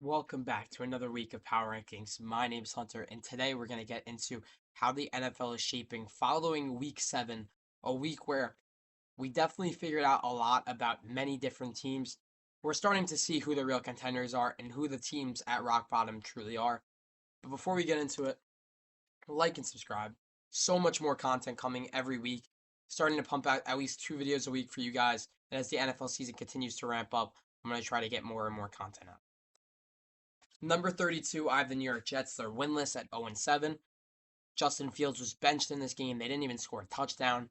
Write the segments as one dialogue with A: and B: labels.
A: Welcome back to another week of Power Rankings. My name's Hunter, and today we're going to get into how the NFL is shaping following week 7, a week where we definitely figured out a lot about many different teams. We're starting to see who the real contenders are and who the teams at rock bottom truly are. But before we get into it, like and subscribe. So much more content coming every week. Starting to pump out at least 2 videos a week for you guys. And as the NFL season continues to ramp up, I'm going to try to get more and more content out. Number 32, I have the New York Jets. They're winless at 0-7. Justin Fields was benched in this game. They didn't even score a touchdown.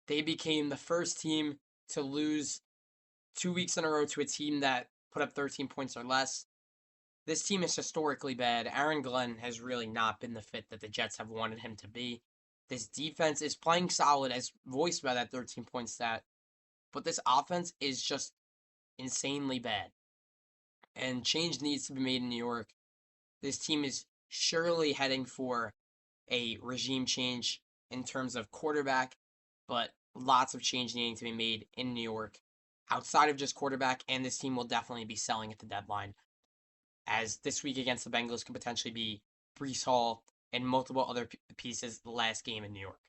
A: They became the first team to lose 2 weeks in a row to a team that put up 13 points or less. This team is historically bad. Aaron Glenn has really not been the fit that the Jets have wanted him to be. This defense is playing solid, as voiced by that 13-point stat, but this offense is just insanely bad. And change needs to be made in New York. This team is surely heading for a regime change in terms of quarterback, but lots of change needing to be made in New York outside of just quarterback, and this team will definitely be selling at the deadline, as this week against the Bengals could potentially be Brees Hall and multiple other pieces the last game in New York.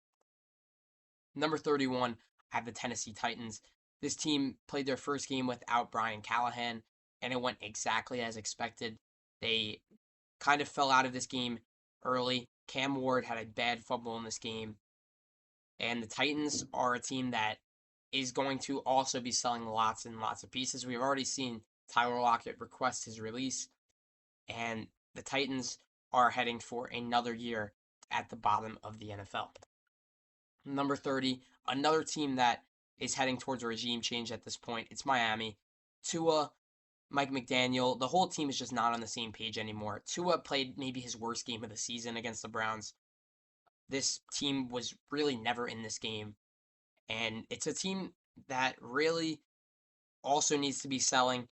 A: Number 31, I have the Tennessee Titans. This team played their first game without Brian Callahan, and it went exactly as expected. They kind of fell out of this game early. Cam Ward had a bad fumble in this game. And the Titans are a team that is going to also be selling lots and lots of pieces. We've already seen Tyler Lockett request his release, and the Titans are heading for another year at the bottom of the NFL. Number 30, another team that is heading towards a regime change at this point. It's Miami. Tua, Mike McDaniel, the whole team is just not on the same page anymore. Tua played maybe his worst game of the season against the Browns. This team was really never in this game. And it's a team that really also needs to be selling.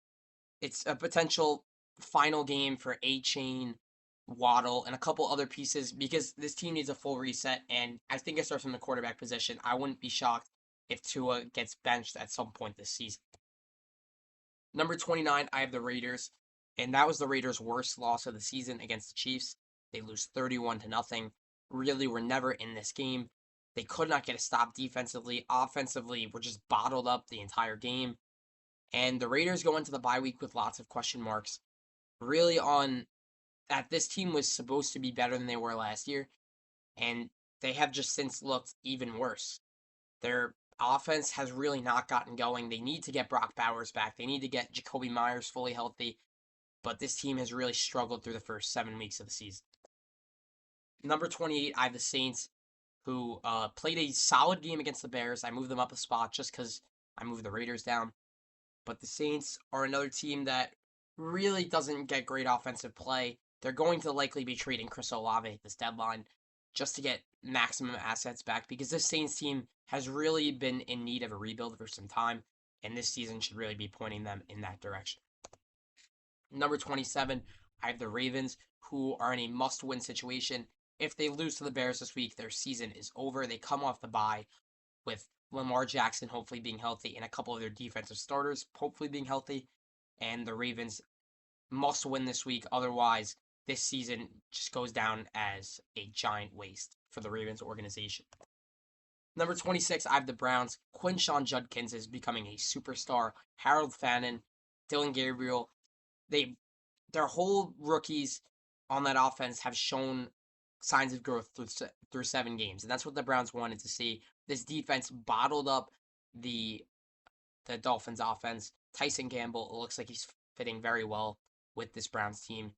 A: It's a potential final game for A-Chain, Waddle, and a couple other pieces because this team needs a full reset. And I think it starts from the quarterback position. I wouldn't be shocked if Tua gets benched at some point this season. Number 29, I have the Raiders, and that was the Raiders' worst loss of the season against the Chiefs. They lose 31-0. Really were never in this game. They could not get a stop defensively. Offensively, were just bottled up the entire game. And the Raiders go into the bye week with lots of question marks. Really on that this team was supposed to be better than they were last year, and they have just since looked even worse. Their offense has really not gotten going. They need to get Brock Bowers back. They need to get Jacoby Myers fully healthy. But this team has really struggled through the first 7 weeks of the season. Number 28, I have the Saints, who played a solid game against the Bears. I moved them up a spot just because I moved the Raiders down. But the Saints are another team that really doesn't get great offensive play. They're going to likely be trading Chris Olave at this deadline just to get maximum assets back because this Saints team has really been in need of a rebuild for some time, and this season should really be pointing them in that direction. Number 27, I have the Ravens, who are in a must-win situation. If they lose to the Bears this week, their season is over. They come off the bye with Lamar Jackson hopefully being healthy and a couple of their defensive starters hopefully being healthy, and the Ravens must win this week. Otherwise, this season just goes down as a giant waste for the Ravens organization. Number 26, I have the Browns. Quinshon Judkins is becoming a superstar. Harold Fannin, Dylan Gabriel, their whole rookies on that offense have shown signs of growth through 7 games, and that's what the Browns wanted to see. This defense bottled up the Dolphins offense. Tyson Campbell, it looks like he's fitting very well with this Browns team,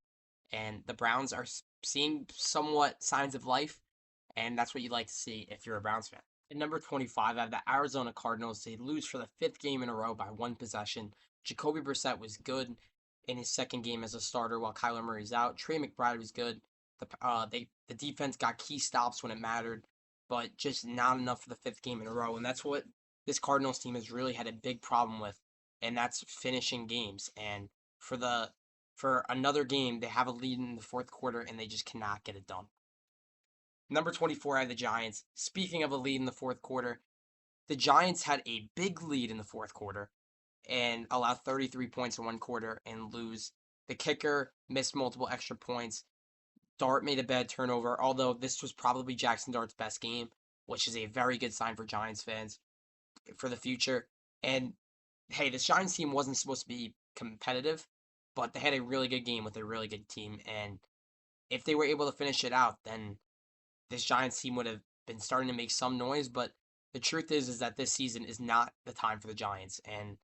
A: and the Browns are seeing somewhat signs of life, and that's what you'd like to see if you're a Browns fan. At number 25, I have the Arizona Cardinals. They lose for the 5th game in a row by 1 possession. Jacoby Brissett was good in his second game as a starter while Kyler Murray's out. Trey McBride was good. The defense got key stops when it mattered, but just not enough for the 5th game in a row. And that's what this Cardinals team has really had a big problem with, and that's finishing games. And for another game, they have a lead in the 4th quarter, and they just cannot get it done. Number 24, I have the Giants. Speaking of a lead in the 4th quarter, the Giants had a big lead in the 4th quarter and allow 33 points in 1 quarter and lose The kicker missed multiple extra points. Dart made a bad turnover, although this was probably Jackson Dart's best game, which is a very good sign for Giants fans for the future. And hey, this Giants team wasn't supposed to be competitive, but they had a really good game with a really good team. And if they were able to finish it out, then this Giants team would have been starting to make some noise. But the truth is that this season is not the time for the Giants. And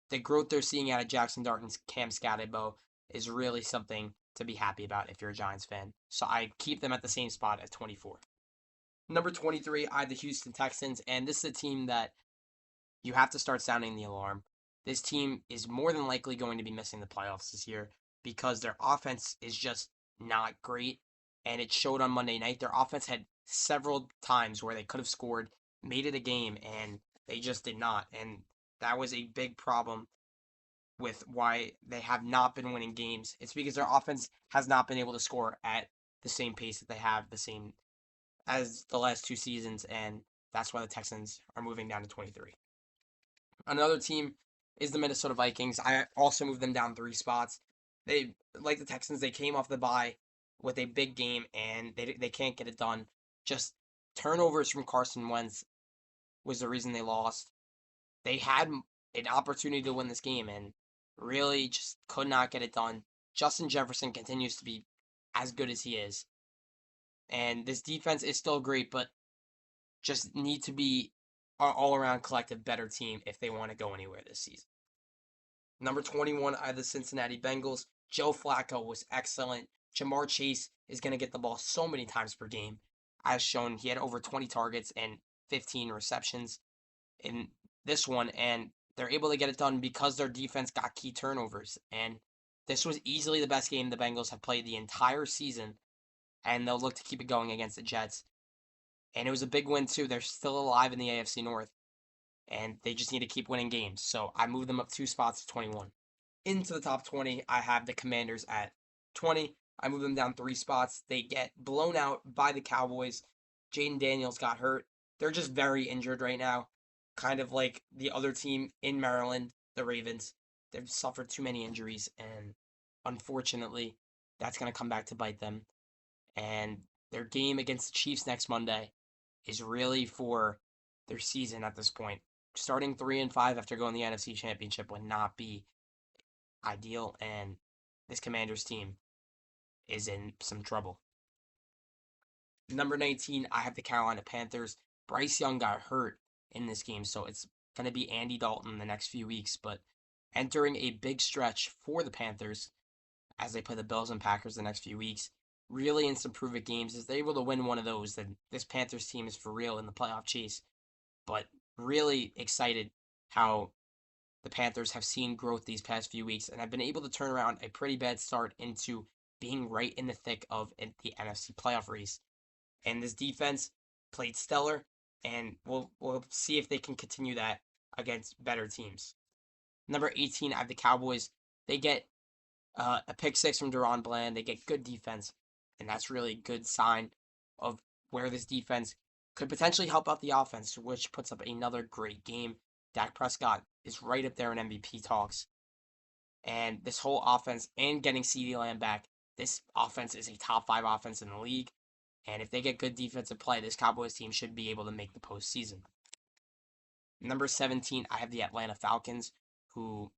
A: the growth they're seeing out of Jackson Dart and Cam Scatterbo is really something to be happy about if you're a Giants fan. So I keep them at the same spot at 24. Number 23, I have the Houston Texans, and this is a team that you have to start sounding the alarm. This team is more than likely going to be missing the playoffs this year because their offense is just not great, and it showed on Monday night. Their offense had several times where they could have scored, made it a game, and they just did not. And that was a big problem with why they have not been winning games. It's because their offense has not been able to score at the same pace that they have the same as the last two seasons, and that's why the Texans are moving down to 23. Another team is the Minnesota Vikings. I also moved them down 3 spots. They, like the Texans, they came off the bye with a big game, and they can't get it done. Just turnovers from Carson Wentz was the reason they lost. They had an opportunity to win this game and really just could not get it done. Justin Jefferson continues to be as good as he is. And this defense is still great, but just need to be an all-around collective better team if they want to go anywhere this season. Number 21, I have the Cincinnati Bengals. Joe Flacco was excellent. Jamar Chase is going to get the ball so many times per game. As shown, he had over 20 targets and 15 receptions in this one, and they're able to get it done because their defense got key turnovers. And this was easily the best game the Bengals have played the entire season, and they'll look to keep it going against the Jets. And it was a big win, too. They're still alive in the AFC North, and they just need to keep winning games. So I moved them up 2 spots to 21. Into the top 20, I have the Commanders at 20. I move them down 3 spots. They get blown out by the Cowboys. Jaden Daniels got hurt. They're just very injured right now, kind of like the other team in Maryland, the Ravens. They've suffered too many injuries, and unfortunately, that's going to come back to bite them. And their game against the Chiefs next Monday is really for their season at this point. Starting 3-5 after going to the NFC Championship would not be ideal, and this Commanders team is in some trouble. Number 19, I have the Carolina Panthers. Bryce Young got hurt in this game, so it's going to be Andy Dalton the next few weeks, but entering a big stretch for the Panthers as they play the Bills and Packers the next few weeks. Really in some prove-it games. If they're able to win one of those, then this Panthers team is for real in the playoff chase. But really excited how the Panthers have seen growth these past few weeks and have been able to turn around a pretty bad start into being right in the thick of the NFC playoff race. And this defense played stellar, and we'll see if they can continue that against better teams. Number 18, I have the Cowboys. They get a pick six from Deron Bland. They get good defense, and that's really a good sign of where this defense could potentially help out the offense, which puts up another great game. Dak Prescott is right up there in MVP talks. And this whole offense, and getting CeeDee Lamb back, this offense is a top 5 offense in the league. And if they get good defensive play, this Cowboys team should be able to make the postseason. Number 17, I have the Atlanta Falcons, who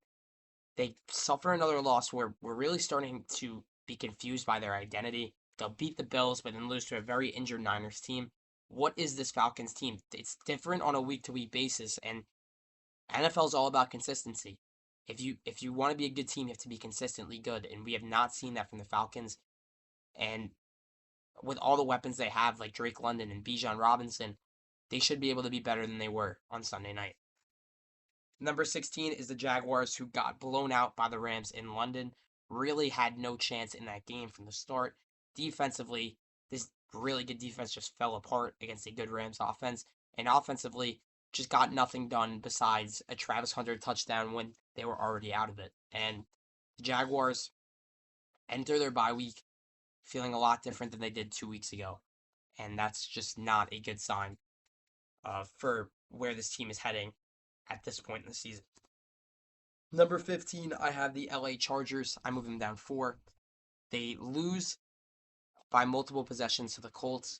A: they suffer another loss where we're really starting to be confused by their identity. They'll beat the Bills, but then lose to a very injured Niners team. What is this Falcons team? It's different on a week-to-week basis, and NFL is all about consistency. If you want to be a good team, you have to be consistently good, and we have not seen that from the Falcons. And with all the weapons they have, like Drake London and Bijan Robinson, they should be able to be better than they were on Sunday night. Number 16 is the Jaguars, who got blown out by the Rams in London. Really had no chance in that game from the start. Defensively, this really good defense just fell apart against a good Rams offense. And offensively, just got nothing done besides a Travis Hunter touchdown when they were already out of it. And the Jaguars enter their bye week feeling a lot different than they did 2 weeks ago. And that's just not a good sign for where this team is heading at this point in the season. Number 15, I have the LA Chargers. I move them down 4. They lose by multiple possessions to the Colts.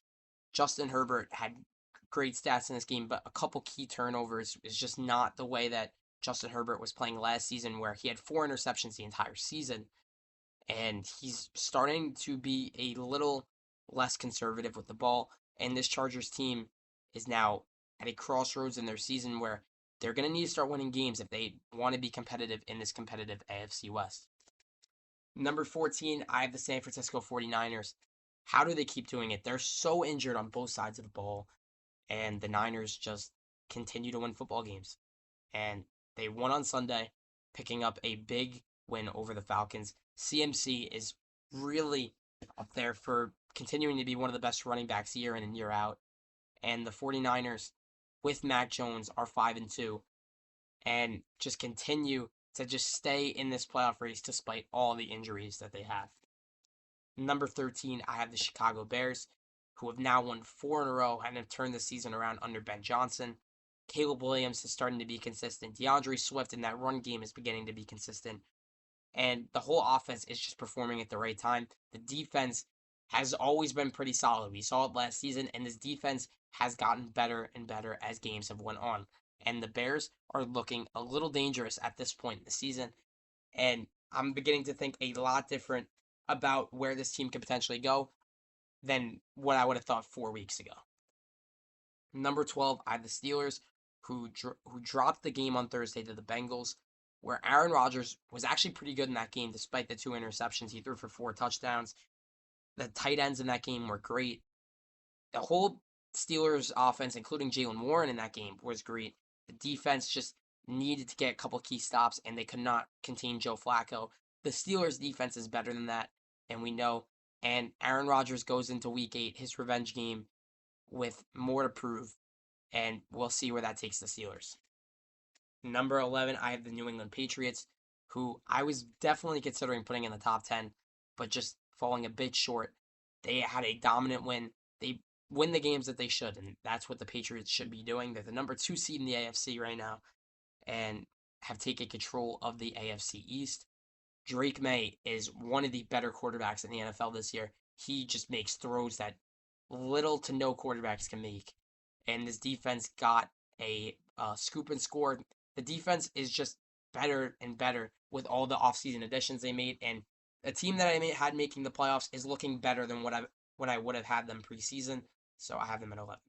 A: Justin Herbert had great stats in this game, but a couple key turnovers is just not the way that Justin Herbert was playing last season, where he had 4 interceptions the entire season. And he's starting to be a little less conservative with the ball. And this Chargers team is now at a crossroads in their season where they're going to need to start winning games if they want to be competitive in this competitive AFC West. Number 14, I have the San Francisco 49ers. How do they keep doing it? They're so injured on both sides of the ball, and the Niners just continue to win football games. And they won on Sunday, picking up a big win over the Falcons. CMC is really up there for continuing to be one of the best running backs year in and year out. And the 49ers, with Mac Jones, are 5-2 and just continue to just stay in this playoff race despite all the injuries that they have. Number 13, I have the Chicago Bears, who have now won 4 in a row and have turned the season around under Ben Johnson. Caleb Williams is starting to be consistent. DeAndre Swift in that run game is beginning to be consistent. And the whole offense is just performing at the right time. The defense has always been pretty solid. We saw it last season, and this defense has gotten better and better as games have went on. And the Bears are looking a little dangerous at this point in the season. And I'm beginning to think a lot different about where this team could potentially go than what I would have thought 4 weeks ago. Number 12, I have the Steelers, who dropped the game on Thursday to the Bengals, where Aaron Rodgers was actually pretty good in that game despite the 2 interceptions. He threw for 4 touchdowns. The tight ends in that game were great. The whole Steelers offense, including Jalen Warren in that game, was great. The defense just needed to get a couple key stops, and they could not contain Joe Flacco. The Steelers' defense is better than that, and we know. And Aaron Rodgers goes into Week 8, his revenge game, with more to prove, and we'll see where that takes the Steelers. Number 11, I have the New England Patriots, who I was definitely considering putting in the top 10, but just falling a bit short. They had a dominant win. They win the games that they should, and that's what the Patriots should be doing. They're the number 2 seed in the AFC right now and have taken control of the AFC East. Drake May is one of the better quarterbacks in the NFL this year. He just makes throws that little to no quarterbacks can make. And this defense got a scoop and score. The defense is just better and better with all the offseason additions they made. And a team that I had making the playoffs is looking better than what I would have had them preseason. So I have them at 11.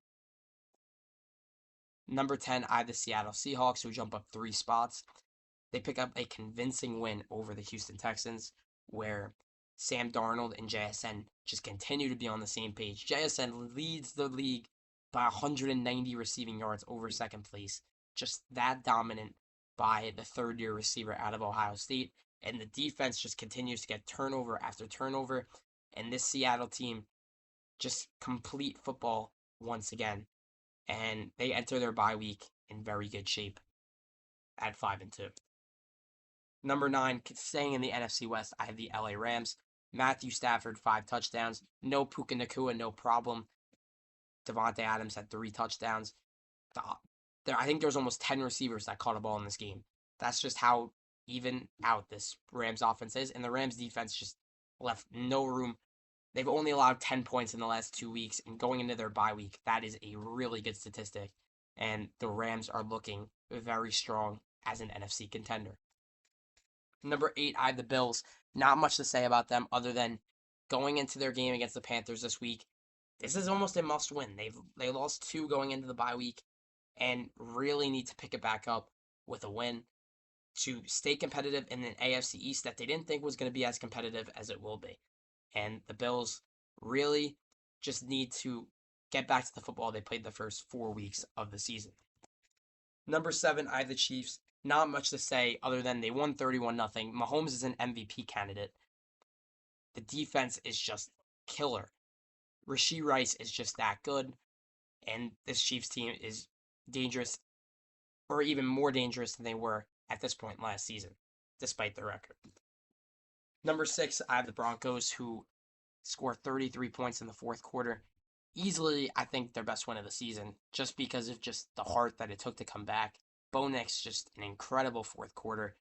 A: Number 10, I have the Seattle Seahawks, who jump up 3 spots. They pick up a convincing win over the Houston Texans, where Sam Darnold and JSN just continue to be on the same page. JSN leads the league by 190 receiving yards over second place. Just that dominant by the third-year receiver out of Ohio State. And the defense just continues to get turnover after turnover. And this Seattle team just complete football once again. And they enter their bye week in very good shape at 5-2. Number 9, staying in the NFC West, I have the LA Rams. Matthew Stafford, 5 touchdowns. No Puka Nacua, no problem. Devontae Adams had 3 touchdowns. I think there was almost 10 receivers that caught a ball in this game. That's just how even out this Rams offense is. And the Rams defense just left no room. They've only allowed 10 points in the last 2 weeks. And going into their bye week, that is a really good statistic. And the Rams are looking very strong as an NFC contender. Number 8, I have the Bills. Not much to say about them other than going into their game against the Panthers this week. This is almost a must-win. They lost 2 going into the bye week and really need to pick it back up with a win to stay competitive in an AFC East that they didn't think was going to be as competitive as it will be. And the Bills really just need to get back to the football they played the first 4 weeks of the season. Number 7, I have the Chiefs. Not much to say other than they won 31-0. Mahomes is an MVP candidate. The defense is just killer. Rashee Rice is just that good. And this Chiefs team is dangerous, or even more dangerous than they were at this point last season, despite their record. Number 6, I have the Broncos, who score 33 points in the fourth quarter. Easily, I think, their best win of the season, just because of just the heart that it took to come back. Bo Nix, just an incredible fourth quarter.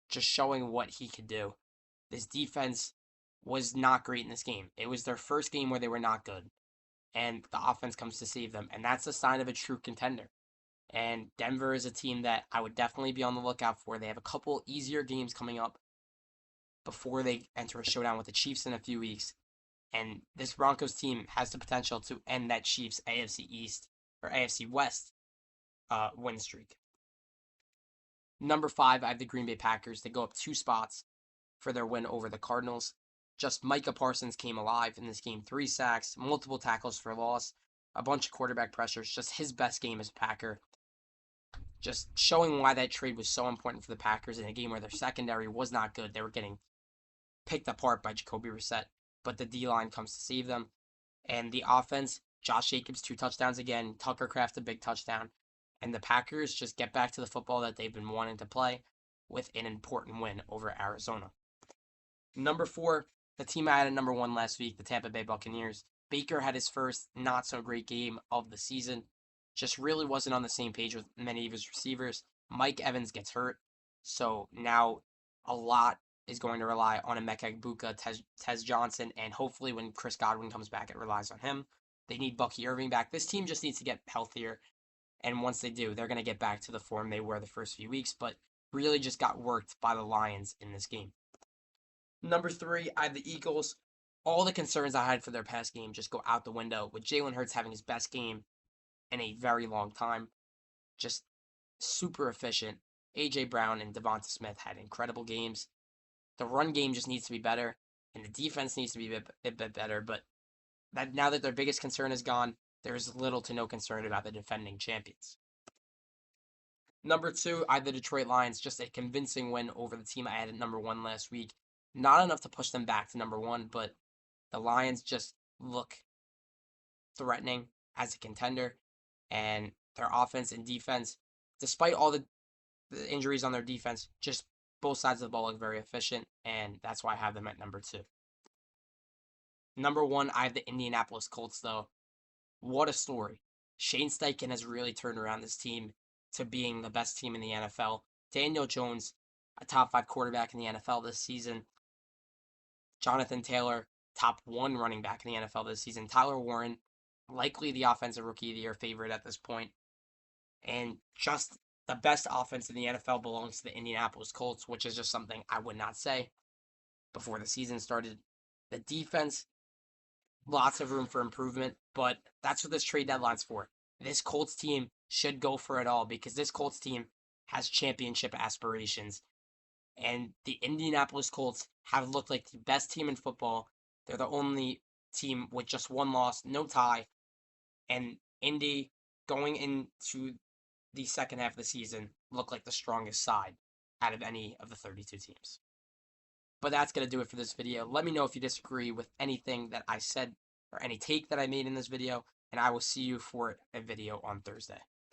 A: just showing what he could do. This defense was not great in this game. It was their first game where they were not good, and the offense comes to save them, and that's a sign of a true contender. And Denver is a team that I would definitely be on the lookout for. They have a couple easier games coming up before they enter a showdown with the Chiefs in a few weeks. And this Broncos team has the potential to end that Chiefs AFC East or AFC West win streak. Number 5, I have the Green Bay Packers. They go up 2 spots for their win over the Cardinals. Just Micah Parsons came alive in this game. 3 sacks, multiple tackles for loss, a bunch of quarterback pressures. Just his best game as a Packer. Just showing why that trade was so important for the Packers in a game where their secondary was not good. They were getting picked apart by Jacoby Brissett, but the D-line comes to save them. And the offense, Josh Jacobs, 2 touchdowns again. Tucker Kraft, a big touchdown. And the Packers just get back to the football that they've been wanting to play with an important win over Arizona. Number 4, the team I had at number 1 last week, the Tampa Bay Buccaneers. Baker had his first not-so-great game of the season. Just really wasn't on the same page with many of his receivers. Mike Evans gets hurt, so now a lot is going to rely on Emeka Egbuka, Tez Johnson, and hopefully when Chris Godwin comes back, it relies on him. They need Bucky Irving back. This team just needs to get healthier, and once they do, they're going to get back to the form they were the first few weeks, but really just got worked by the Lions in this game. Number 3, I have the Eagles. All the concerns I had for their past game just go out the window, with Jalen Hurts having his best game in a very long time. Just super efficient. A.J. Brown and Devonta Smith had incredible games. The run game just needs to be better, and the defense needs to be a bit better, but now that their biggest concern is gone, there's little to no concern about the defending champions. Number 2, I have the Detroit Lions. Just a convincing win over the team I had at number 1 last week. Not enough to push them back to number 1, but the Lions just look threatening as a contender, and their offense and defense, despite all the injuries on their defense, just both sides of the ball look very efficient, and that's why I have them at number 2. Number 1, I have the Indianapolis Colts, though. What a story. Shane Steichen has really turned around this team to being the best team in the NFL. Daniel Jones, a top 5 quarterback in the NFL this season. Jonathan Taylor, top 1 running back in the NFL this season. Tyler Warren, likely the offensive rookie of the year favorite at this point. And just the best offense in the NFL belongs to the Indianapolis Colts, which is just something I would not say before the season started. The defense, lots of room for improvement, but that's what this trade deadline's for. This Colts team should go for it all because this Colts team has championship aspirations. And the Indianapolis Colts have looked like the best team in football. They're the only team with just 1 loss, no tie. And Indy, going into the second half of the season, look like the strongest side out of any of the 32 teams. But that's going to do it for this video. Let me know if you disagree with anything that I said or any take that I made in this video, and I will see you for a video on Thursday.